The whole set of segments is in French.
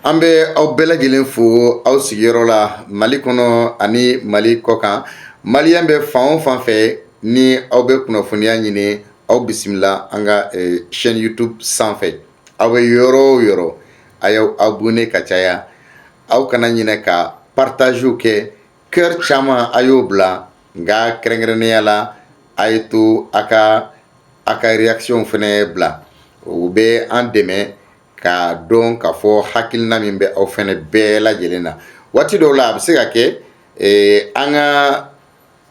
An bɛ aw bɛɛ lajɛlen fo aw sigiyɔrɔ la Mali kɔnɔ ani Mali kɔkan. Maliyɛn bɛ fan o fan fɛ ni aw bɛ kunnafoniya ɲini aw bisimila an ka chaîne YouTube sanfɛ. Aw bɛ yɔrɔ o yɔrɔ a y'aw abonné ka caya. Aw kana ɲinɛ ka partage kɛ cœur caman a y'o bila nka kɛrɛnkɛrɛnnenya la a ye to a ka réaction fɛnɛ bila. O bɛ an dɛmɛ ka dɔn k'a fɔ hakilina min bɛ aw fɛnɛ bɛɛ lajɛlen na. Waati dɔw la a bɛ se ka kɛ an ka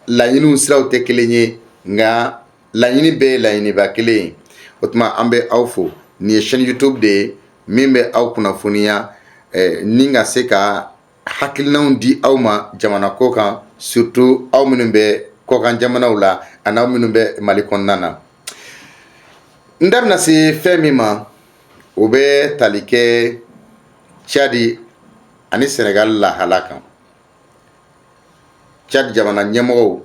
laɲiniw siraw tɛ kelen ye nka laɲini bɛɛ ye laɲiniba kelen ye. O tuma an bɛ aw fo. Nin ye chaîne YouTube de ye min bɛ aw kunnafoniya ni ka se ka hakilinaw di aw ma jamana ko kan, surtout aw minnu bɛ kɔkan jamanaw la ani aw minnu bɛ Mali kɔnɔna na. N da bɛna se fɛn min ma o bɛ tali kɛ Tchadi ani Sénégal lahala kan. Tchadi jamana ɲɛmɔgɔw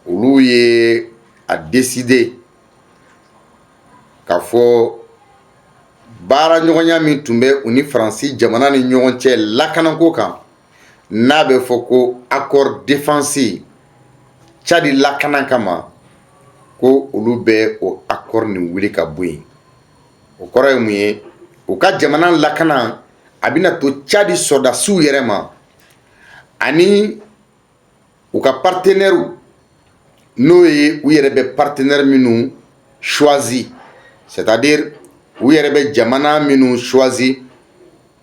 olu ye a décidé k'a fɔ baara ɲɔgɔnya min tun bɛ u ni Faransi jamana ni ɲɔgɔn cɛ lakanako kan n'a bɛ fɔ ko accord défense Tchadi lakana kama ko olu bɛ o accord nin wuli ka bɔ yen. O kɔrɔ ye mun ye? U ka jamana lakana a bɛna to Tchadi sɔrdasiw yɛrɛ ma ani u ka partenaires n'o ye u yɛrɛ bɛ partenaires minnu choisi, c'est-à-dire u yɛrɛ bɛ jamana minnu choisi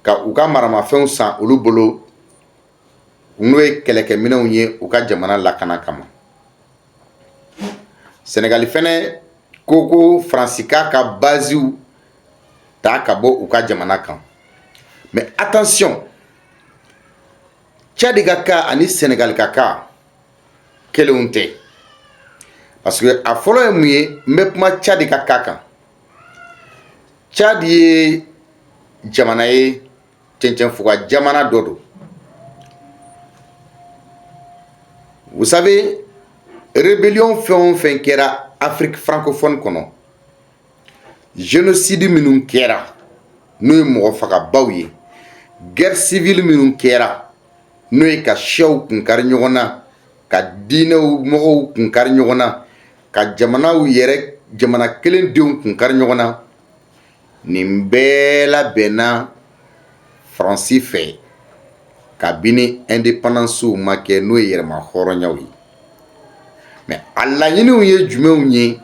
ka u ka maramafɛnw san olu bolo n'o ye kɛlɛkɛminɛnw ye u ka jamana lakana kama. Sénégal fɛnɛ ko Faransi k'a ka baziw ta ka bɔ u ka jamana kan. Mais attention, Tchadi ka cas ani Sénégal ka cas kelenw tɛ. Parce que a fɔlɔ ye mun ye? N bɛ kuma Tchadi ka cas kan. Tchadi ye jamana ye cɛncɛnfuga jamana dɔ don. Vous savez, rébellion fɛn o fɛn kɛra Afrique francophone kɔnɔ, génocide minnu kɛra n'o ye mɔgɔfagabaw ye, guerre civile minnu kɛra n'o ye ka siyaw kunkari ɲɔgɔn na, ka diinɛw mɔgɔw kunkari ɲɔgɔn na, ka jamanaw yɛrɛ jamana kelen denw kunkari ɲɔgɔn na, nin bɛɛ labɛnna Faransi fɛ kabini indépendance ma kɛ n'o ye yɛrɛma hɔrɔnyaw ye. Mais a laɲiniw ye jumɛnw ye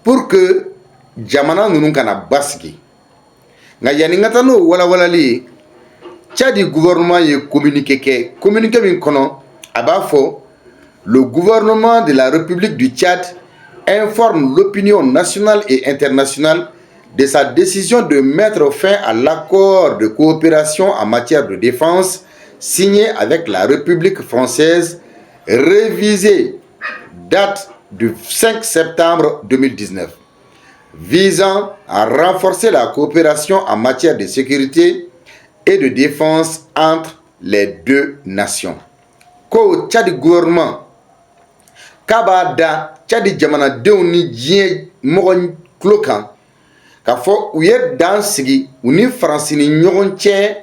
pour que jamana ninnu kana basigi. Nka yanni n ka taa n'o walawalali ye, Tchadi gouvernement ye communiqué kɛ, communiqué min kɔnɔ a b'a fɔ le gouvernement de la République du Tchad informe l'opinion nationale et internationale de sa décision de mettre fin à l'accord de coopération en matière de défense signé avec la République française, révisé date du 5 septembre 2019, visant à renforcer la coopération en matière de sécurité et de défense entre les deux nations. Ko Tchadi gouvernement k'a b'a da Tchadi jamanadenw ni diɲɛ mɔgɔ tulo kan k'a fɔ u ye dan sigi u ni Faransi ni ɲɔgɔn cɛ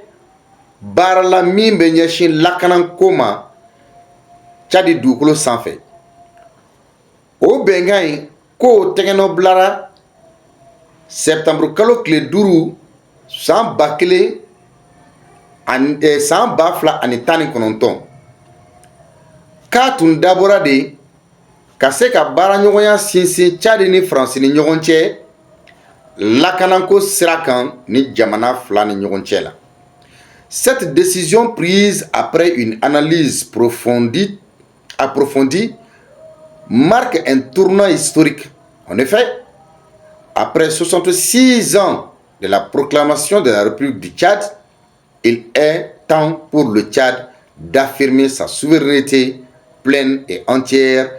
baara la min bɛ ɲɛsin lakanako ma Tchadi dugukolo sanfɛ. O bɛnkan in k'o tɛgɛnɔ bilara septembre kalo tile 5 san 2019 k'a tun dabɔra de ka se ka baara ɲɔgɔnya sinsin Tchadi ni Faransi ni ɲɔgɔn cɛ lakanako sira kan ni jamana fila ni ɲɔgɔn cɛ la. Cette décision prise après une analyse approfondie marque un tournant historique. En effet, après 66 ans de la proclamation de la République du Tchad, il est temps pour le Tchad d'affirmer sa souveraineté pleine et entière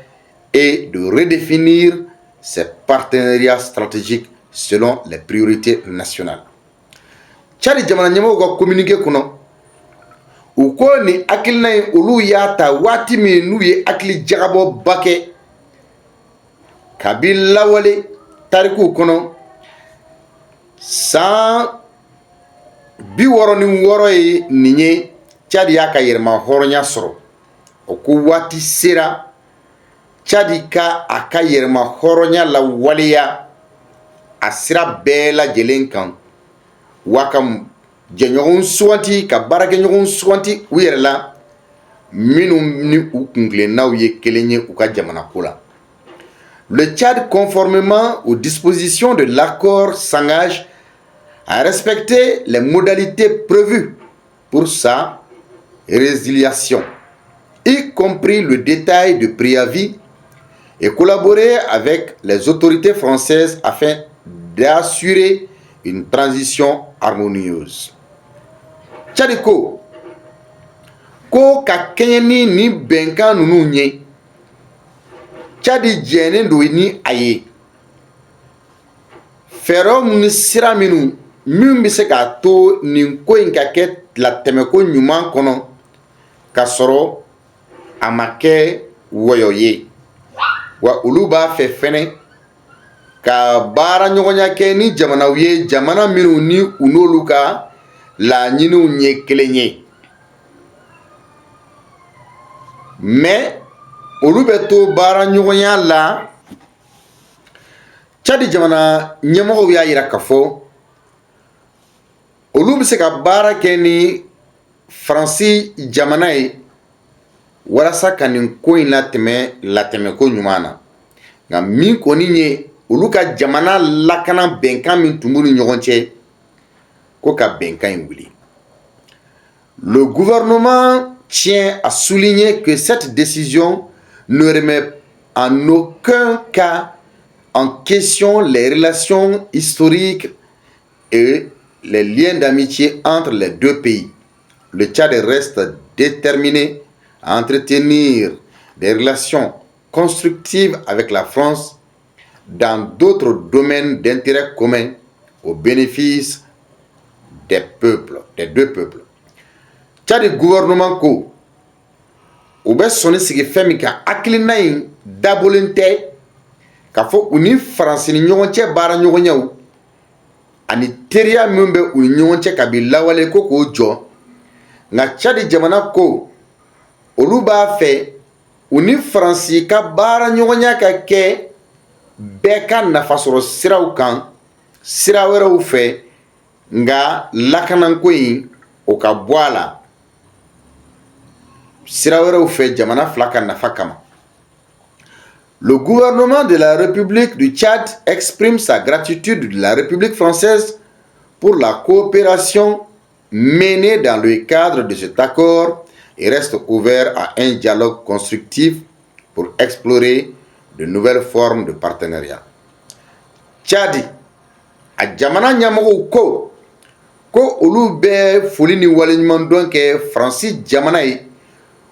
et de redéfinir ses partenariats stratégiques selon les priorités nationales. Tchad jamana ɲɛmɔgɔw ka communiqué kɔnɔ u ko ni hakilina ye olu y'a ta waati min n'u ye hakili jagabɔba kɛ kabi lawale tarikuw kɔnɔ san bi wɔɔrɔ ni wɔɔrɔ ye nin ye Tchad y'a ka yɛrɛma hɔrɔnya sɔrɔ o ko waati sera Tchad ka a ka yɛrɛma hɔrɔnya la waleya a sira bɛɛ lajɛlen kan wa ka jɛɲɔgɔn suganti ka baarakɛɲɔgɔn suganti u yɛrɛ la minnu ni u kuntilennaw ye kelen ye u ka jamana ko la. Le Tchad, conformément aux dispositions de l'accord, s'engage à respecter les modalités prévues pour sa résiliation, y compris le détail de préavis, et collaborer avec les autorités françaises afin d'assurer une transition harmonieuse. Tchad ko ka kɛɲɛ ni bɛnkan ninnu ye Tchad jɛnnen do ni a ye fɛɛrɛ ni sira minnu min bɛ se k'a to nin ko in ka kɛ latɛmɛko ɲuman kɔnɔ ka sɔrɔ a ma kɛ wɔyɔ ye wa olu b'a fɛ fɛnɛ ka baara ɲɔgɔnya kɛ ni jamanaw ye jamana minnu ni u n'olu ka laɲiniw ye kelen ye mais olu bɛ to baara ɲɔgɔnya la. Tchad jamana ɲɛmɔgɔw y'a yira k'a fɔ olu bɛ se ka baara kɛ ni Faransi jamana ye walasa ka nin ko in latɛmɛ ko ɲuman na nka min kɔni ye olu ka jamana lakana bɛnkan min tun b'u ni ɲɔgɔn cɛ ko ka bɛnkan in wuli. Le gouvernement tient à souligner que cette décision ne remet en aucun cas en question les relations historiques et les liens d'amitié entre les deux pays. Le Tchad reste déterminé à entretenir des relations constructives avec la France dans d'autres domaines d'intérêt commun au bénéfice des deux peuples. Tchad gouvernement ko u bɛ sɔnni sigi fɛn min kan hakilina in dabɔlen tɛ k'a fɔ u ni Faransi ni ɲɔgɔn cɛ baara ɲɔgɔnyaw ani teriya min bɛ u ni ɲɔgɔn cɛ kabi lawale ko k'o jɔ nka Tchad jamana ko olu b'a fɛ u ni Faransi ka baara ɲɔgɔnya ka kɛ bɛɛ ka nafasɔrɔ siraw kan sira wɛrɛw fɛ nka lakanako in o ka bɔ a la sira wɛrɛw fɛ jamana fila ka nafa kama. Le gouvernement de la République du Tchad exprime sa gratitude de la République française pour la coopération menée dans le cadre de cet accord et reste ouvert à un dialogue constructif pour explorer de nouvelles formes de partenariat. Tchad a jamana ɲɛmɔgɔw ko olu bɛ foli ni waleɲuman dɔn kɛ Faransi jamana ye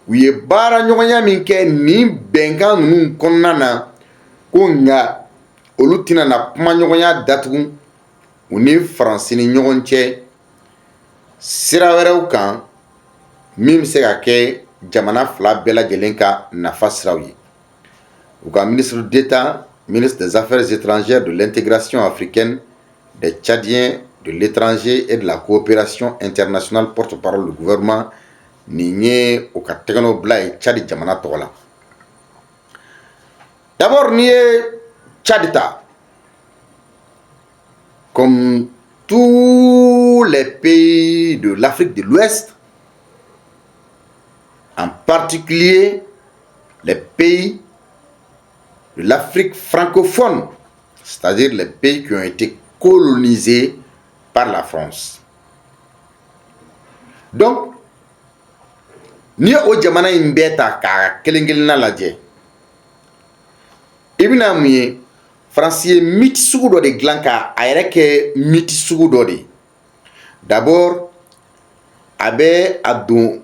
u ye baara ɲɔgɔnya min kɛ nin bɛnkan ninnu kɔnɔna na ko nka olu tɛna na kuma ɲɔgɔnya datugu u ni Faransi ni ɲɔgɔn cɛ sira wɛrɛw kan min bɛ se ka kɛ jamana fila bɛɛ lajɛlen ka nafa siraw ye. U ka ministre d'État, ministre des Affaires étrangères, de l'intégration africaine, des Tchadiens, de l'étranger et de la coopération internationale, porte-parole du gouvernement Nigné au Katégano Blaye Tchad Jamana Tola. D'abord, Nié Tchadita, comme tous les pays de l'Afrique de l'Ouest, en particulier les pays de l'Afrique francophone, c'est-à-dire les pays qui ont été colonisés par la France. Donc, ni o jamana in bɛɛ ta k'a kelen-kelenna lajɛ i bɛna mun ye Faransi ye miti sugu dɔ de dilan k'a yɛrɛ kɛ miti sugu dɔ de. D'abord a bɛ a don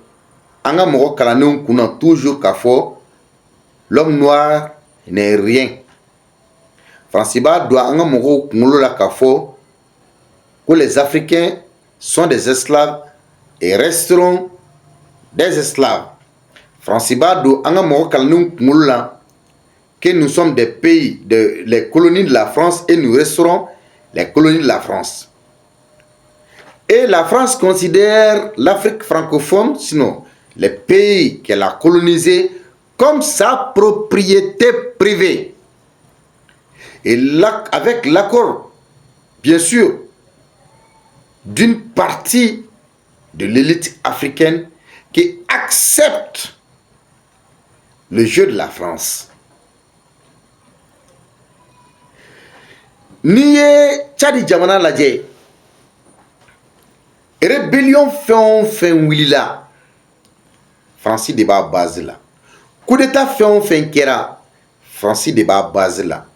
an ka mɔgɔ kalannenw kunna toujours k'a fɔ l'homme noir n'est rien. Faransi b'a don an ka mɔgɔw kunkolo la k'a fɔ que les Africains sont des esclaves et resteront des esclaves. Faransi b'a don an ka mɔgɔ kalannenw kunkolo la que nous sommes des pays, les colonies de la France et nous resterons les colonies de la France. Et la France considère l'Afrique francophone, sinon les pays qu'elle a colonisés, comme sa propriété privée. Et là, avec l'accord, bien sûr, d'une partie de l'élite africaine qui accepte le jeu de la France. N'i ye Tchadi jamana lajɛ, rébellion fɛn o fɛn wulila, Fransi de b'a base la. Coup d'état fɛn o fɛn kɛra, Fransi de b'a base la.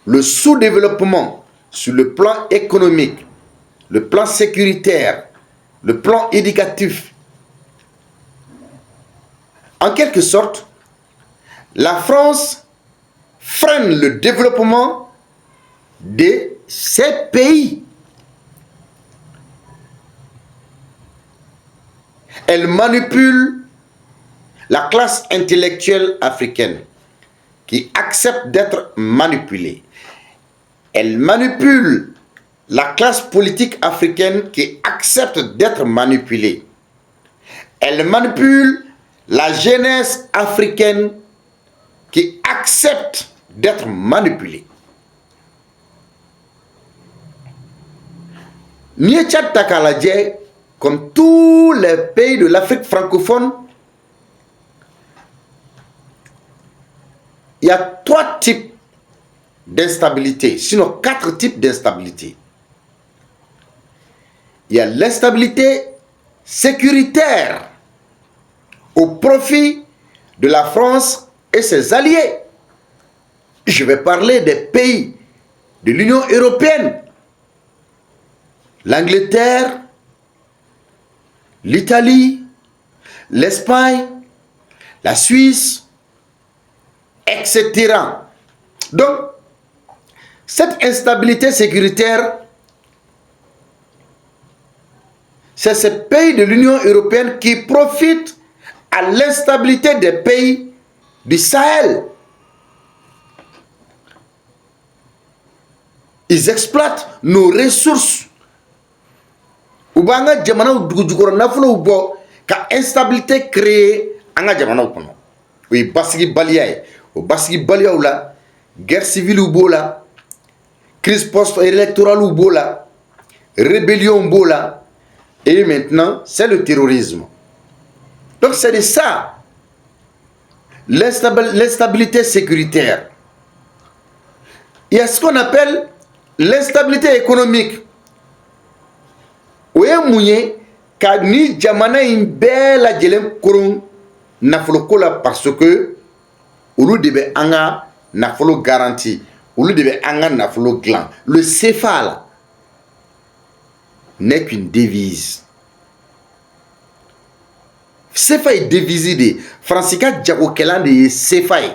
Le sous-développement sur le plan économique, le plan sécuritaire, le plan éducatif. En quelque sorte, la France freine le développement de ces pays. Elle manipule la classe intellectuelle africaine qui accepte d'être manipulée. Elle manipule la classe politique africaine qui accepte d'être manipulée. Elle manipule la jeunesse africaine qui accepte d'être manipulée. Tchad ta k'a lajɛ, comme tous les pays de l'Afrique francophone, il y a 3 types d'instabilité, sinon 4 types d'instabilité. Il y a l'instabilité sécuritaire au profit de la France et ses alliés. Je vais parler des pays de l'Union européenne, l'Angleterre, l'Italie, l'Espagne, la Suisse, etc. Donc, cette instabilité sécuritaire, c'est ces pays de l'Union européenne qui profitent à l'instabilité des pays du Sahel. Ils exploitent nos ressources. Ubanga jamana dugujukoro nafolo bo ka instabilité créée anga jamana kono. Oui, basigi balia ye. O basigi balia la guerre civile ou bola, crise post-électorale ou bola, rébellion bola, et maintenant c'est le terrorisme. Donc c'est de ça l'instabilité sécuritaire. Il y a ce qu'on appelle l'instabilité économique. O ye mun ye ka ni jamana in bɛɛ lajɛlen koron nafoloko la parce que olu de bɛ an ka nafolo garanti, olu de bɛ an ka nafolo dilan. Le CFA là n'est qu'une devise. CFA est devise de Fransika jagokɛlan de ye CFA ye.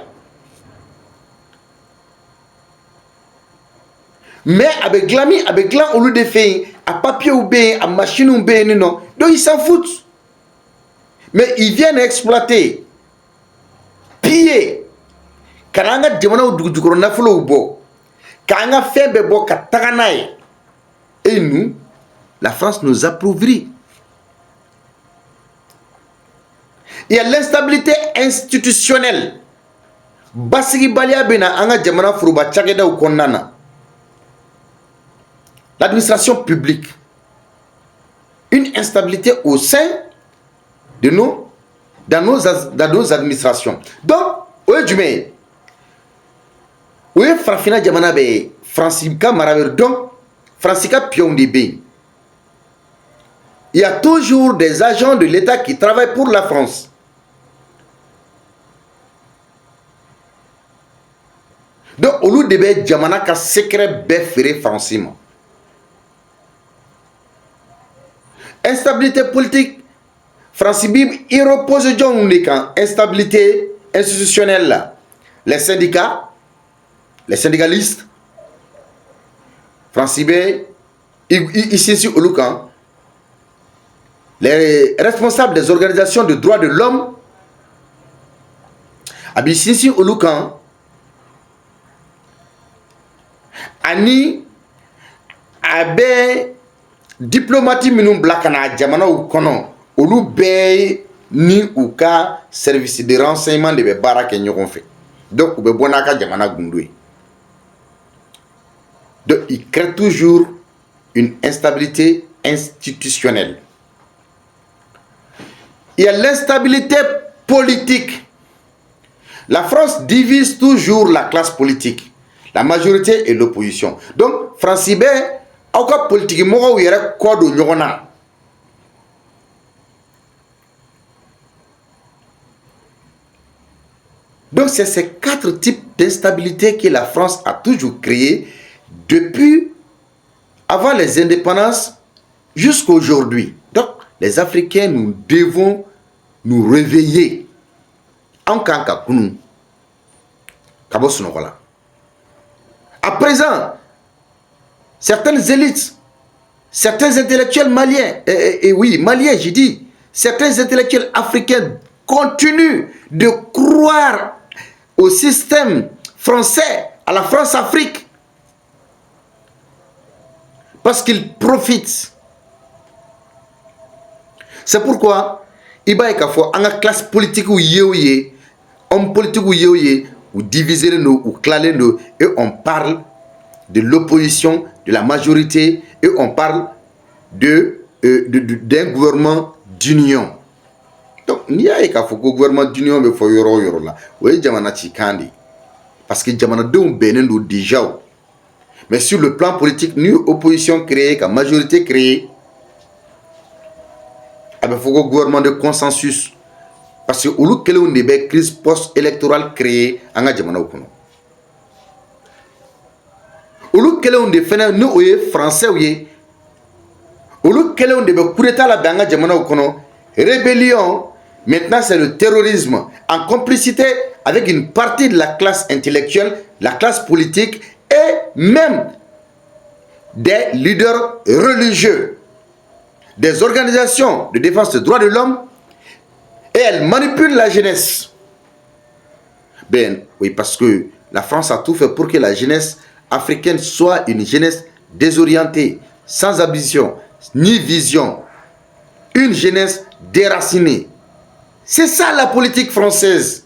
Mais avec glami, avec glan au lieu de faire à papier ou bien à machine ou bien non, donc ils s'en foutent. Mais ils viennent exploiter, piller. Karanga demana ou du corona flo ou bo. Karanga fait bebo kataganaye. Et nous, la France nous approuverie. Il y a l'instabilité institutionnelle. Basigi balia bena anga jamana furuba chageda ou konnana. L'administration publique, une instabilité au sein de dans nos administrations. Donc, aujourd'hui, Frafina Jamana be Francika Maraver, donc Francika Pion de B. Il y a toujours des agents de l'État qui travaillent pour la France. Donc, au lieu de Jamana ka secret befféré franciment. Instabilité politique, Francis Bib, il repose John Nikan, instabilité institutionnelle là. Les syndicats, les syndicalistes, Francis Bib, ici au Lucan, les responsables des organisations de droits de l'homme, ici au Lucan, Ani, Abe, diplomate minnu bila ka na jamanaw kɔnɔ olu bɛɛ ni u ka service de renseignement de bɛ baara kɛ ɲɔgɔn fɛ. Donc u bɛ bɔ n'a ka jamana gundo ye. Donc il crée toujours une instabilité institutionnelle. Il y a l'instabilité politique. La France divise toujours la classe politique, la majorité et l'opposition. Donc, France bɛ aw ka politique mɔgɔw yɛrɛ kɔ don ɲɔgɔn na. Donc, c'est ces 4 types d'instabilité que la France a toujours créé depuis avant les indépendances jusqu'à aujourd'hui. Donc, les Africains, nous devons nous réveiller. En kanka kunu kabo sunokola. À présent, certaines élites, certains intellectuels maliens, oui, maliens, j'ai dit, certains intellectuels africains continuent de croire au système français, à la France-Afrique, parce qu'ils profitent. C'est pourquoi il y a une classe politique où homme politique ou diviser nous, ou claler nous, et on parle de l'opposition, de la majorité, et on parle d'un gouvernement d'union. Donc, il y a un gouvernement d'union, mais il faut y là. Oui, Jamana Chikandi. Parce que Jamana Doum Benin déjà. Mais sur le plan politique, ni opposition créée, qu'à majorité créée, il faut un gouvernement de consensus. Parce que nous avons une crise post-électorale créée en Jamana Okuno. Nous avons des Français, nous avons des coup d'état là dans Jamana Okuno. Rébellion, maintenant c'est le terrorisme en complicité avec une partie de la classe intellectuelle, la classe politique et même des leaders religieux, des organisations de défense des droits de l'homme. Et elle manipule la jeunesse. Ben oui, parce que la France a tout fait pour que la jeunesse africaine soit une jeunesse désorientée, sans ambition, ni vision. Une jeunesse déracinée. C'est ça la politique française,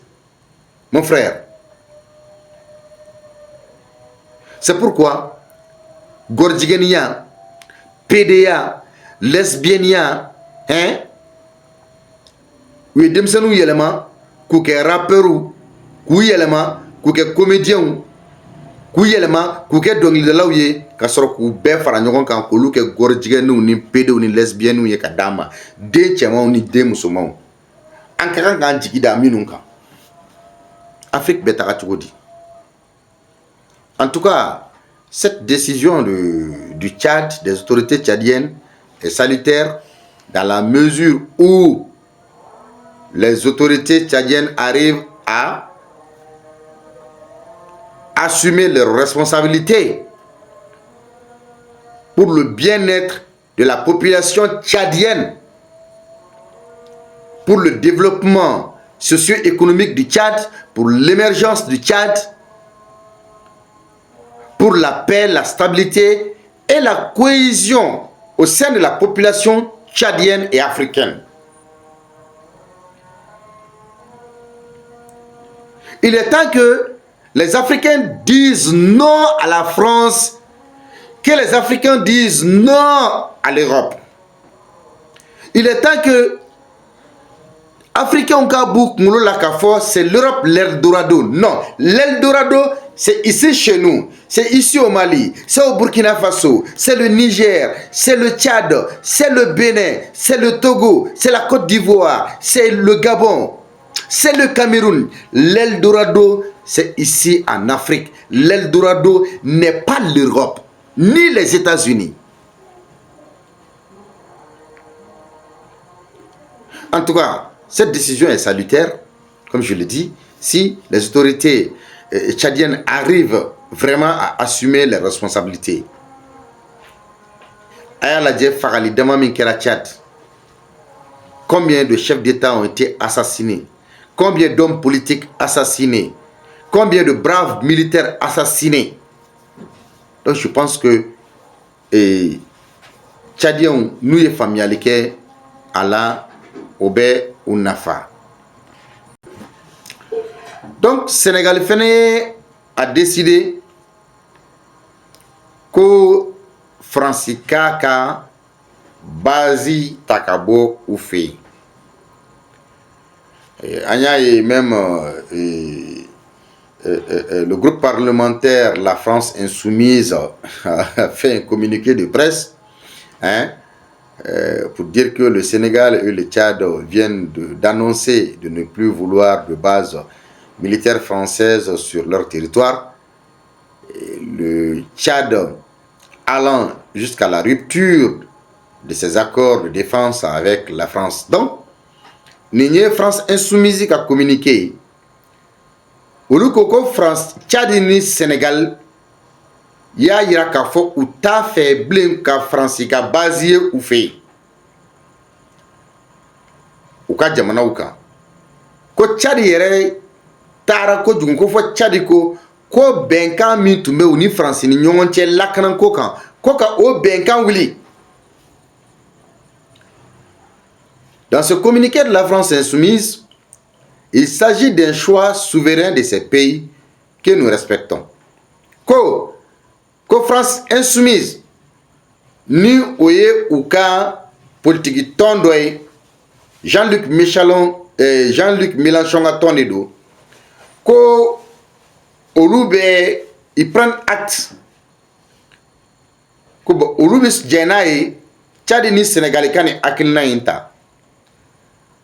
mon frère. C'est pourquoi Gordigenia, PDA, lesbienia, hein? Oui, demsanu yelema, ku ke rapperu, ku yelema, ku ke comédien, ku yelema, ku ke dongilelaw ye, ka sɔrɔ k'u bɛɛ fara ɲɔgɔn kan k'olu kɛ gordigɛniw ni pedew ni lesbienniw ye ka d'a ma, den cɛmanw ni den musomanw. An ka kan k'an jigi da minnu kan. Afrique bɛ taga cogo di? En tout cas, cette décision du Tchad, des autorités tchadiennes, est salutaire dans la mesure où les autorités tchadiennes arrivent à assumer leurs responsabilités pour le bien-être de la population tchadienne, pour le développement socio-économique du Tchad, pour l'émergence du Tchad, pour la paix, la stabilité et la cohésion au sein de la population tchadienne et africaine. Il est temps que les Africains disent non à la France, que les Africains disent non à l'Europe. Il est temps que Africains ont c'est l'Europe l'Eldorado. Non, l'Eldorado c'est ici chez nous, c'est ici au Mali, c'est au Burkina Faso, c'est le Niger, c'est le Tchad, c'est le Bénin, c'est le Togo, c'est la Côte d'Ivoire, c'est le Gabon. C'est le Cameroun. L'Eldorado, c'est ici en Afrique. L'Eldorado n'est pas l'Europe, ni les États-Unis. En tout cas, cette décision est salutaire, comme je l'ai dit, si les autorités tchadiennes arrivent vraiment à assumer les responsabilités. Combien de chefs d'État ont été assassinés? Combien d'hommes politiques assassinés? Combien de braves militaires assassinés? Donc je pense que Tchadiens n'u ye faamuyali kɛ a la o bɛ u nafa. Donc Sénégal fɛnɛ a décidé ko Faransi k'a ka base ta ka bɔ u fɛ yen. An y'a ye même le groupe parlementaire La France Insoumise a fait un communiqué de presse, hein, pour dire que le Sénégal et le Tchad viennent d'annoncer de ne plus vouloir de base militaire française sur leur territoire. Et le Tchad allant jusqu'à la rupture de ses accords de défense avec la France. Donc, Nigé France Insoumise a communiqué. Olu ko France Tchad ni Sénégal y'a yira k'a fɔ u t'a fɛ bilen ka Faransi ka base ye u fɛ yen u ka jamanaw kan. Ko Tchad yɛrɛ taara kojugu ko fɔ Tchad ko bɛnkan min tun bɛ u ni Faransi ni ɲɔgɔn cɛ lakanako kan ko ka o bɛnkan wuli. Dans ce communiqué de la France Insoumise, il s'agit d'un choix souverain de ces pays que nous respectons. Ko France Insoumise ni o ye u ka politique tɔn dɔ ye Jean-Luc Mélenchon ka tɔn de don ko olu bɛ ils prennent acte ko olu bɛ jɛn n'a ye Tchad ni Sénégal ka ni hakilina in ta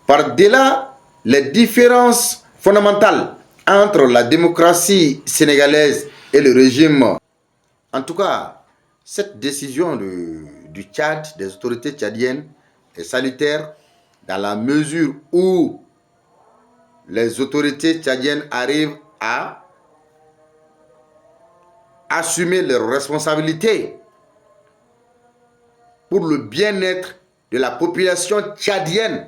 par-delà les différences fondamentales entre la démocratie sénégalaise et le régime. En tout cas, cette décision du Tchad, des autorités tchadiennes, est salutaire dans la mesure où les autorités tchadiennes arrivent à assumer leurs responsabilités pour le bien-être de la population tchadienne,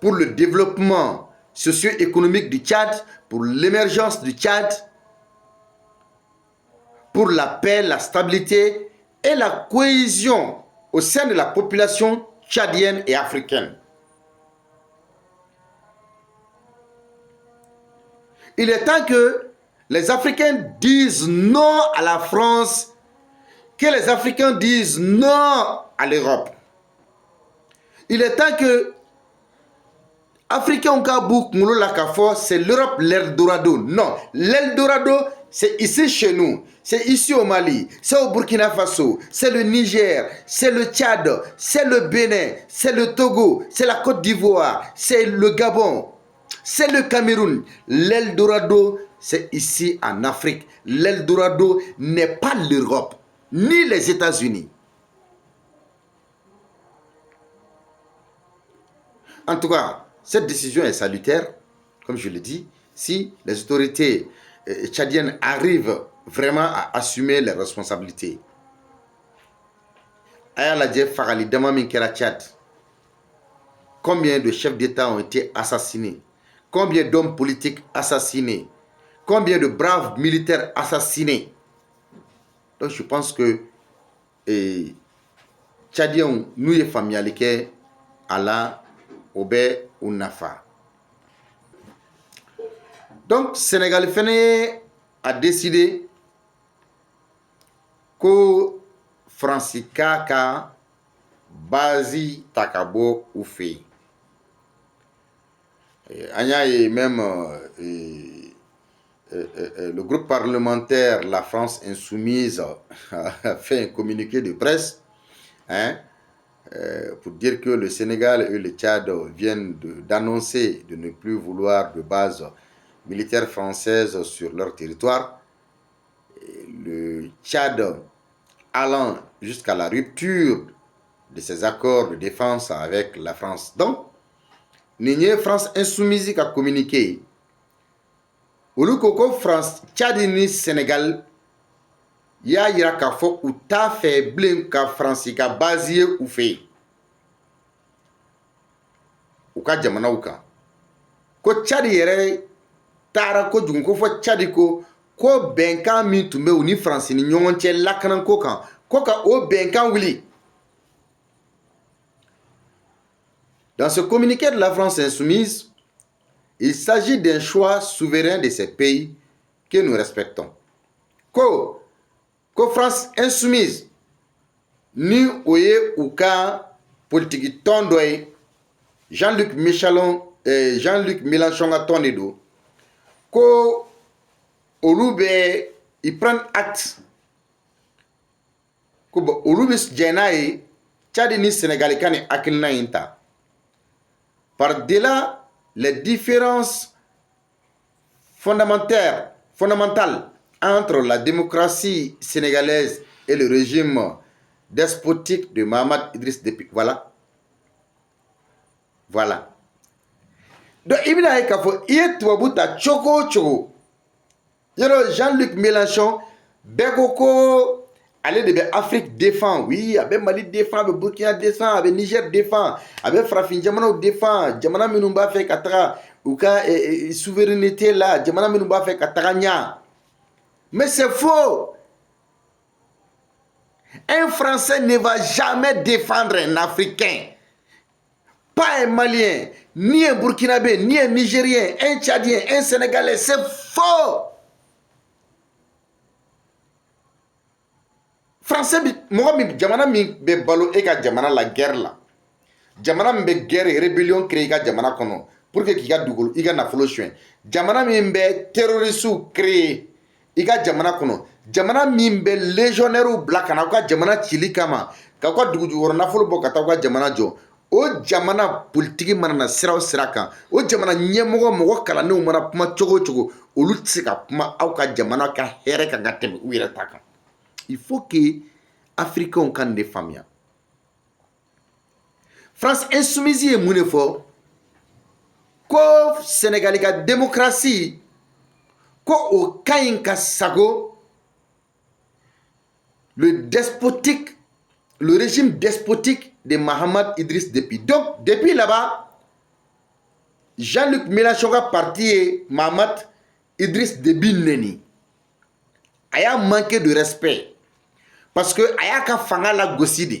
pour le développement socio-économique du Tchad, pour l'émergence du Tchad, pour la paix, la stabilité et la cohésion au sein de la population tchadienne et africaine. Il est temps que les Africains disent non à la France, que les Africains disent non à l'Europe. Il est temps que Africains ont c'est l'Europe l'Eldorado. Non, l'Eldorado, c'est ici chez nous. C'est ici au Mali, c'est au Burkina Faso, c'est le Niger, c'est le Tchad, c'est le Bénin, c'est le Togo, c'est la Côte d'Ivoire, c'est le Gabon, c'est le Cameroun. L'Eldorado, c'est ici en Afrique. L'Eldorado n'est pas l'Europe, ni les États-Unis. En tout cas, cette décision est salutaire, comme je l'ai dit, si les autorités tchadiennes arrivent vraiment à assumer les responsabilités. Combien de chefs d'État ont été assassinés? Combien d'hommes politiques assassinés? Combien de braves militaires assassinés? Donc je pense que Tchadiens nous y familialisés à la Obé ou Nafa. Donc Sénégal a décidé que Faransi k'a ka base ta ka bɔ u fɛ yen. An y'a ye même le groupe parlementaire La France Insoumise a fait un communiqué de presse, hein, pour dire que le Sénégal et le Tchad viennent d'annoncer de ne plus vouloir de base militaire française sur leur territoire. Et le Tchad allant jusqu'à la rupture de ses accords de défense avec la France. Donc, Nigé France Insoumise a communiqué. Olu ko France Tchad ni Sénégal y'a yira k'a fɔ u t'a fɛ bilen ka Faransi ka base ye u fɛ yen u ka jamanaw kan. Ko Tchad yɛrɛ taara kojugu ko fɔ Tchad ko bɛnkan min tun bɛ u ni Faransi ni ɲɔgɔn cɛ lakanako kan Koka o benkan wili. Dans ce communiqué de la France insoumise, il s'agit d'un choix souverain de ces pays que nous respectons. Ko France insoumise ni oye ou ka politique tondoy Jean-Luc Mélenchon a tourné do. Ko Olube ils prennent acte. Ko Olube Djenaye Tchad ni Sénégal kani akilna inta. Par-delà les différences fondamentales entre la démocratie sénégalaise et le régime despotique de Mahamat Idriss Déby. Voilà. Donc, il y a Jean-Luc Mélenchon, Begoko, allez de Afrique défend, oui, avec Mali défend, avec Burkina défend, avec Niger défend, avec Frafin Djamana défend, Djamana Minumba fait Katara, ou ka souveraineté là, Djamana Minumba fait Kataranya. Mais c'est faux. Un Français ne va jamais défendre un Africain. Pas un Malien, ni un Burkinabé, ni un Nigérien, un Tchadien, un Sénégalais. C'est faux. Français, moi, jamana mi be balo e ka jamana la guerre la. Jamana mi be guerre et rébellion créé ka jamana kono pour que kika dugolo ika na folo chuen. Jamana mi be terroriste créé ika jamana kono. Jamana mi be légionnaire black na ka jamana chili kama ka ko dugu woro na folo bo ka ta ka jamana jo. O jamana politique mana na siraw sirakan. O jamana nyemɔgɔ mɔgɔ kalanenw mana kuma cogo cogo olu tɛ se ka kuma aw ka jamana ka hɛrɛ kan ka tɛmɛ u yɛrɛ ta kan. Il faut que Africains kan de faamuya. France insoumise ye mun de fɔ ko Sénégal ka démocratie ko o ka ɲi ka sago le régime despotique de Mahamat Idriss Déby. Donc depuis là-bas, Jean-Luc Mélenchon ka parti ye Mahamat Idriss Déby neni. A y'a manqué de respect. Parce que a y'a ka fanga la gosi de.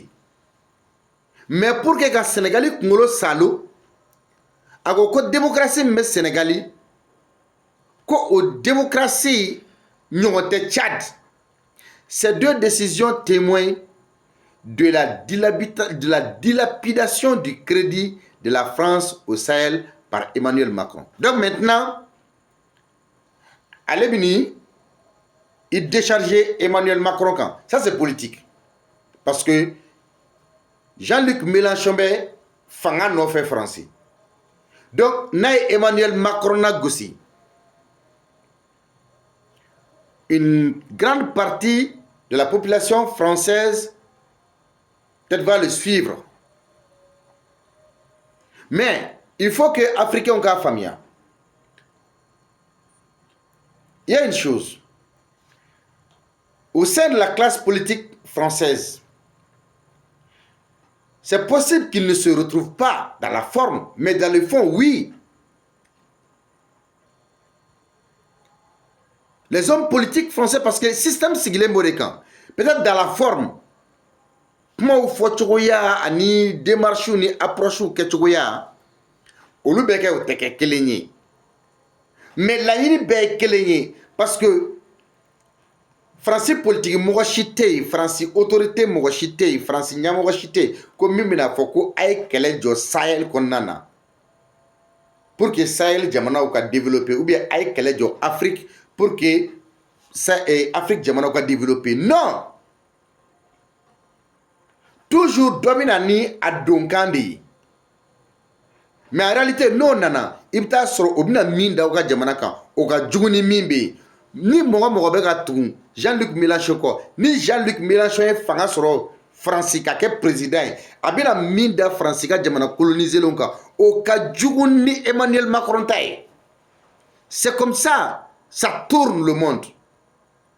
Mais pour que ka Sénégali kungolo salo, a ko démocratie mbe Sénégali, ko o démocratie ɲɔgɔn tɛ Tchad. Ces deux décisions témoignent de la dilapidation du crédit de la France au Sahel par Emmanuel Macron. Donc maintenant, allez venir, il déchargeait Emmanuel Macron quand. Ça c'est politique. Parce que Jean-Luc Mélenchon be fanga no fait français. Donc, naï Emmanuel Macron na gossi. Une grande partie de la population française peut-être va le suivre. Mais il faut que les Africains soient famille. Il y a une chose. Au sein de la classe politique française, c'est possible qu'ils ne se retrouvent pas dans la forme, mais dans le fond, oui. Les hommes politiques français, parce que le système sigilé Morekan, peut-être dans la forme, comment vous faites ni démarche ni approche ou quelque chose, ou beke ou teke kelenye. Mais là il be kelenye parce que Français politique mo chité, Français autorité mo chité, Français nyamo chité, comme mimina foko ay kele jo Sahel konana. Pour que Sahel jamana ou ka développer ou bien ay kele jo Afrique pour que Afrique jamana ou ka développer. Non. Toujours dominani à Donkandi. Mais en réalité, non, nana. Ibta soro obina minda oka jamanaka, oka juguni mimbe. Ni moga beka tung Jean-Luc Mélenchon ko. Ni Jean-Luc Mélenchon est fanga soro Francika ke président. Abina minda Francika jamana coloniser lonka. Oka juguni Emmanuel Macron taille. C'est comme ça, ça tourne le monde.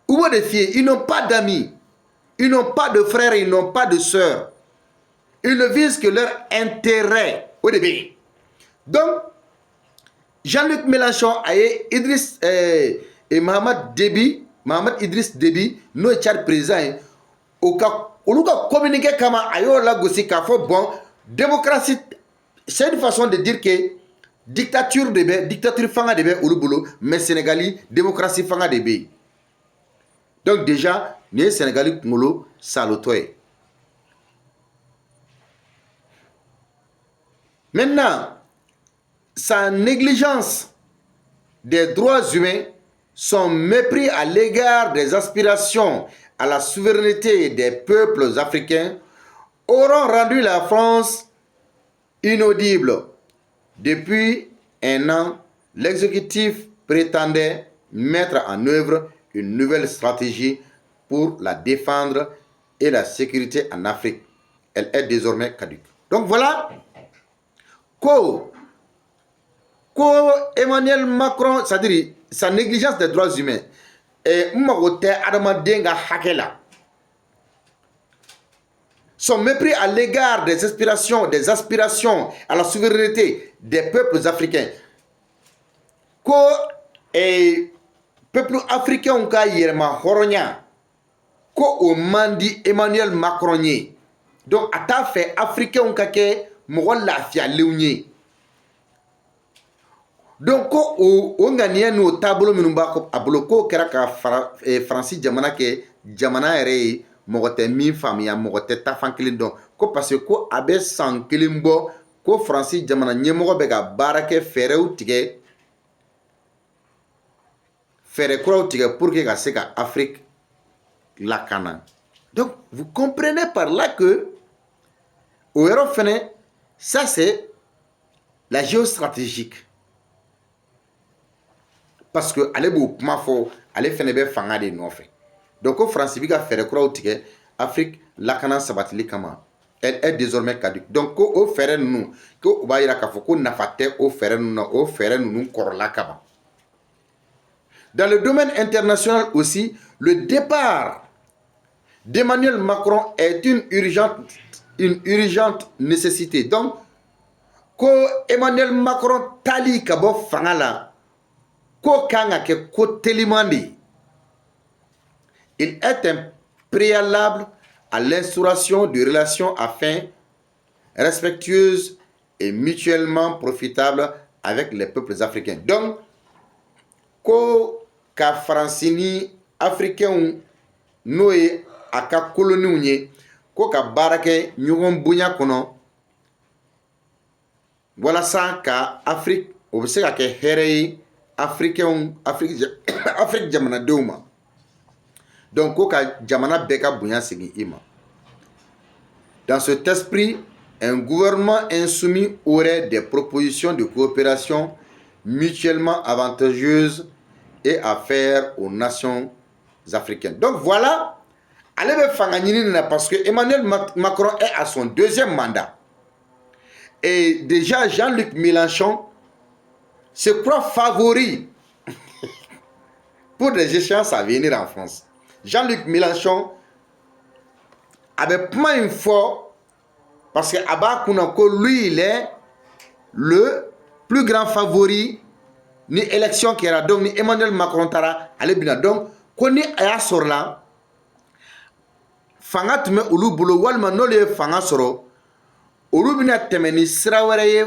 Où des filles, ils n'ont pas d'amis. Ils n'ont pas de frères, ils n'ont pas de sœurs. Ils ne visent que leur intérêt au début. Donc, Jean-Luc Mélenchon a et Mahamat Idriss Déby, nous Tchad président, au cas olu ka communiquer kama ayo la gosi k'a fɔ bon démocratie c'est une façon de dire que dictature fanga de bɛ olu bolo mais Sénégali démocratie fanga de bɛ yen. Donc déjà nin ye Sénégali kunkolo salotɔ ye. Maintenant, sa négligence des droits humains, son mépris à l'égard des aspirations à la souveraineté des peuples africains auront rendu la France inaudible. Depuis un an, l'exécutif prétendait mettre en œuvre une nouvelle stratégie pour la défendre et la sécurité en Afrique. Elle est désormais caduque. Donc voilà. Emmanuel Macron, c'est-à-dire sa négligence des droits humains, et son mépris à l'égard des aspirations à la souveraineté des peuples africains. Peuple africain ka yirma horonya ko o mandi Emmanuel Macron ye. Donc ata fait africain ka ke mo lafia lewnie. Donc ko o ngania no tableau minumba ko abloko kera ka Francis jamana ke jamana ere mogote min famia mogote ta fankilin don ko parce que ko abe sankilin bo ko Francis jamana nyemogo be ga barake ferew tige fere kuraw tige pour que ka se ka Afrique lakana. Donc vous comprenez par là que au héros fene ça c'est la géostratégique. Parce que ale b'o kuma fɔ ale fɛnɛ bɛ fanga de nɔfɛ. Donc ko France bi ka fɛɛrɛ kuraw tigɛ Afrique lakana sabatili kama. Elle est désormais caduque. Donc ko o fɛɛrɛ ninnu ko o b'a yira k'a fɔ ko nafa tɛ o fɛɛrɛ ninnu na, o fɛɛrɛ ninnu kɔrɔla kaban. Dans le domaine international aussi, le départ d'Emmanuel Macron est une urgente nécessité. Donc ko Emmanuel Macron tali ka bɔ fanga la. Il est un préalable à l'instauration de relations afin respectueuses et mutuellement profitables avec les peuples africains. Donc, ko ka Francini africain noé aka colonie ko ka barake nyugon bunya kono wala sa ka Afrique obse ka ke here Afrique jamana deuma. Donc koka jamana beka bunya sigi ima. Dans cet esprit, un gouvernement insoumis aurait des propositions de coopération mutuellement avantageuses et à faire aux nations africaines. Donc voilà, allez be fanganini parce que Emmanuel Macron est à son deuxième mandat. Et déjà Jean-Luc Mélenchon se croit favori pour des échéances à venir en France. Jean-Luc Mélenchon avait pas une fois parce que Abba Kounako, lui, il est le plus grand favori ni élection qui era donc ni Emmanuel Macron tara ale bina donc koni aya sorla fanga tume ulu bolo walma no le fanga soro ulu bina temeni sira wɛrɛ ye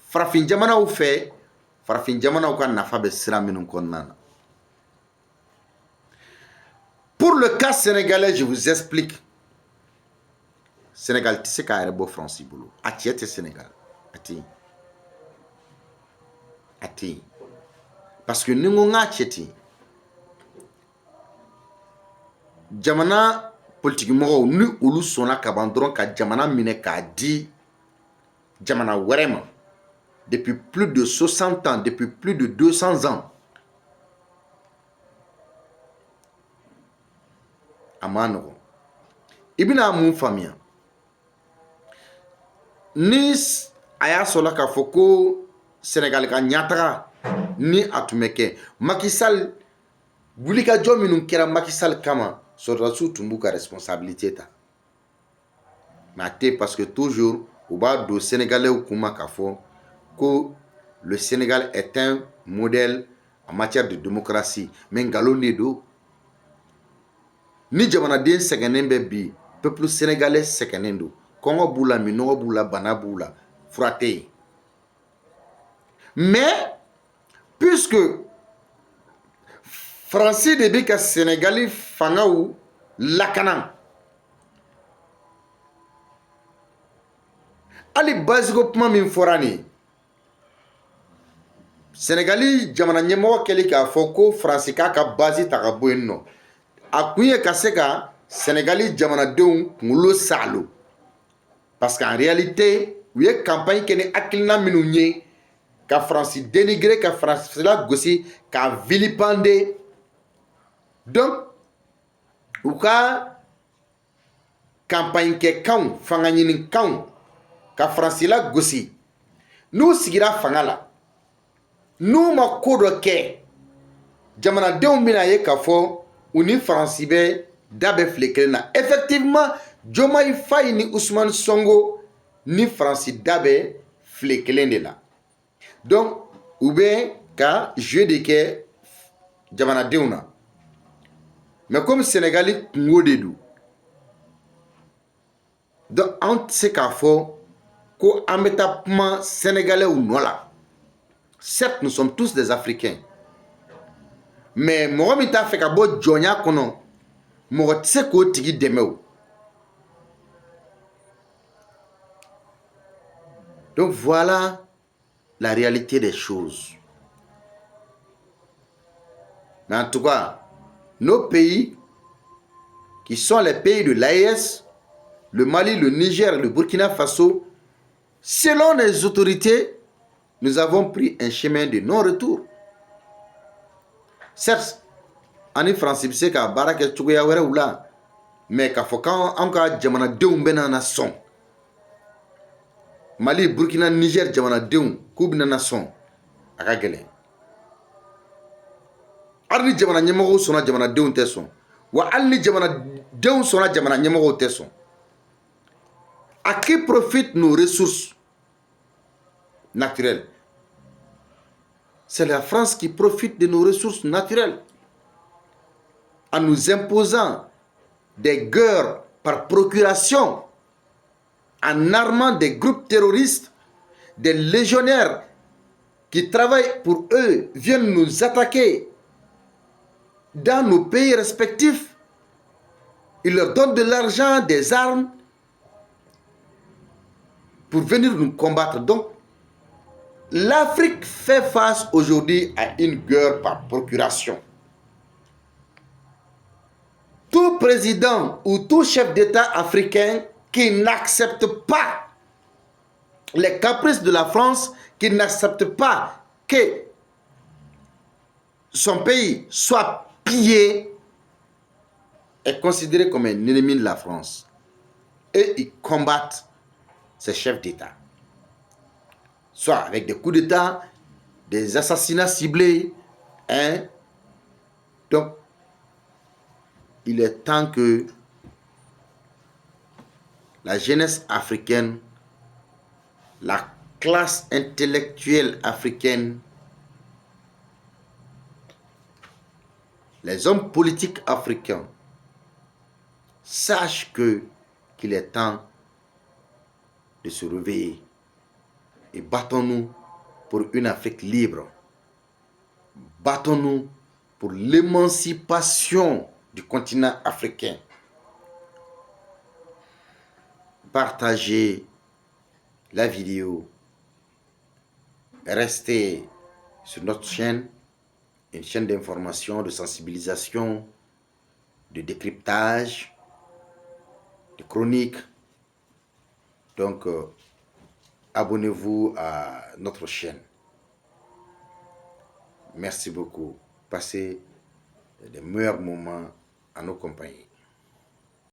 farafin jamanaw fɛ farafin jamanaw ka nafa bɛ sira minnu kɔnɔna na. Pour le cas sénégalais, je vous explique. Sénégal tɛ se k'a yɛrɛ bɔ France bolo a cɛ tɛ Sénégal a tɛ yen a tɛ yen parce que ni n ko n k'a cɛ tɛ yen jamana politikimɔgɔw ni olu sɔnna ka ban dɔrɔn ka jamana minɛ k'a di jamana wɛrɛ ma depuis plus de 60 ans, depuis plus de 200 ans. A ma nɔgɔn. I bɛna mun faamuya ni a y'a sɔrɔ k'a fɔ ko Sénégal ka ɲataga ni a tun bɛ kɛ Macky Sall wulikajɔ minnu kɛra Macky Sall kama sɔrɔdasiw tun b'u ka responsabilité ta mais a tɛ parce que toujours u b'a don Sénégalais kunma k'a fɔ ko le Sénégal est un modèle en matière de démocratie mais ngalon de do ni jamanaden sɛgɛnnen bɛ bi peuple sénégalais sɛgɛnnen don kɔngɔ b'u la minɔgɔ b'u la bana b'u la fura tɛ yen mais puisque faransi de bɛ ka sénégali fangaw lakana hali basiko kuma min fɔra nin sénégali jamana ɲɛmɔgɔ kɛli k'a fɔ ko faransi k'a ka base ta ka bɔ yen nɔ a kun ye ka se ka sénégali jamanadenw kunkolo salo parce qu'en réalité u ye campagne kɛ ni hakilina minnu ye ka faransi dénigrer ka faransila gosi ka vilipender donc u ka campagne kɛkanw fanga ɲinikanw ka faransila gosi n'u sigira fanga la n'u ma ko dɔ kɛ jamanadenw bɛna ye k'a fɔ u ni faransi bɛ da bɛ file kelen na effectivement Diomaye Faye ni Ousmane Sonko ni faransi da bɛ file kelen de la donc u bɛ ka jeu de kɛ jamanadenw na mais comme Sénégali kungo de don donc an tɛ se k'a fɔ ko an bɛ taa kuma sénégalais nɔ la certes nous sommes tous des africains mais mɔgɔ min t'a fɛ ka bɔ jɔnya kɔnɔ mɔgɔ tɛ se k'o tigi dɛmɛ o donc voilà la réalité des choses mais en tout cas nos pays qui sont les pays de l'AES, le Mali, le Niger, le Burkina Faso, selon les autorités, nous avons pris un chemin de non-retour. Certes, en France, c'est que Baraka Tchouya Wera, mais k'a fɔ k'an ka jamanadenw bɛna na sɔn Mali, Burkina, Niger jamanadenw k'u bɛna na sɔn a ka gɛlɛn. Hali ni jamana ɲɛmɔgɔw sɔnna jamanadenw tɛ sɔn wa hali ni jamanadenw sɔnna jamana ɲɛmɔgɔw tɛ sɔn. À qui profitent nos ressources naturelles? C'est la France qui profite de nos ressources naturelles en nous imposant des guerres par procuration, en armant des groupes terroristes, des légionnaires qui travaillent pour eux viennent nous attaquer dans nos pays respectifs. Ils leur donnent de l'argent, des armes pour venir nous combattre. Donc, l'Afrique fait face aujourd'hui à une guerre par procuration. Tout président ou tout chef d'État africain qui n'accepte pas les caprices de la France, qui n'accepte pas que son pays soit pillé, est considéré comme un ennemi de la France. Et ils combattent ces chefs d'État. Soit avec des coups d'État, des assassinats ciblés. Donc, il est temps que la jeunesse africaine, la classe intellectuelle africaine, les hommes politiques africains sachent qu'il est temps de se réveiller et battons-nous pour une Afrique libre. Battons-nous pour l'émancipation du continent africain. Partagez la vidéo. Restez sur notre chaîne, une chaîne d'information, de sensibilisation, de décryptage, de chroniques. Donc, abonnez-vous à notre chaîne. Merci beaucoup. Passez des meilleurs moments à nos compagnies.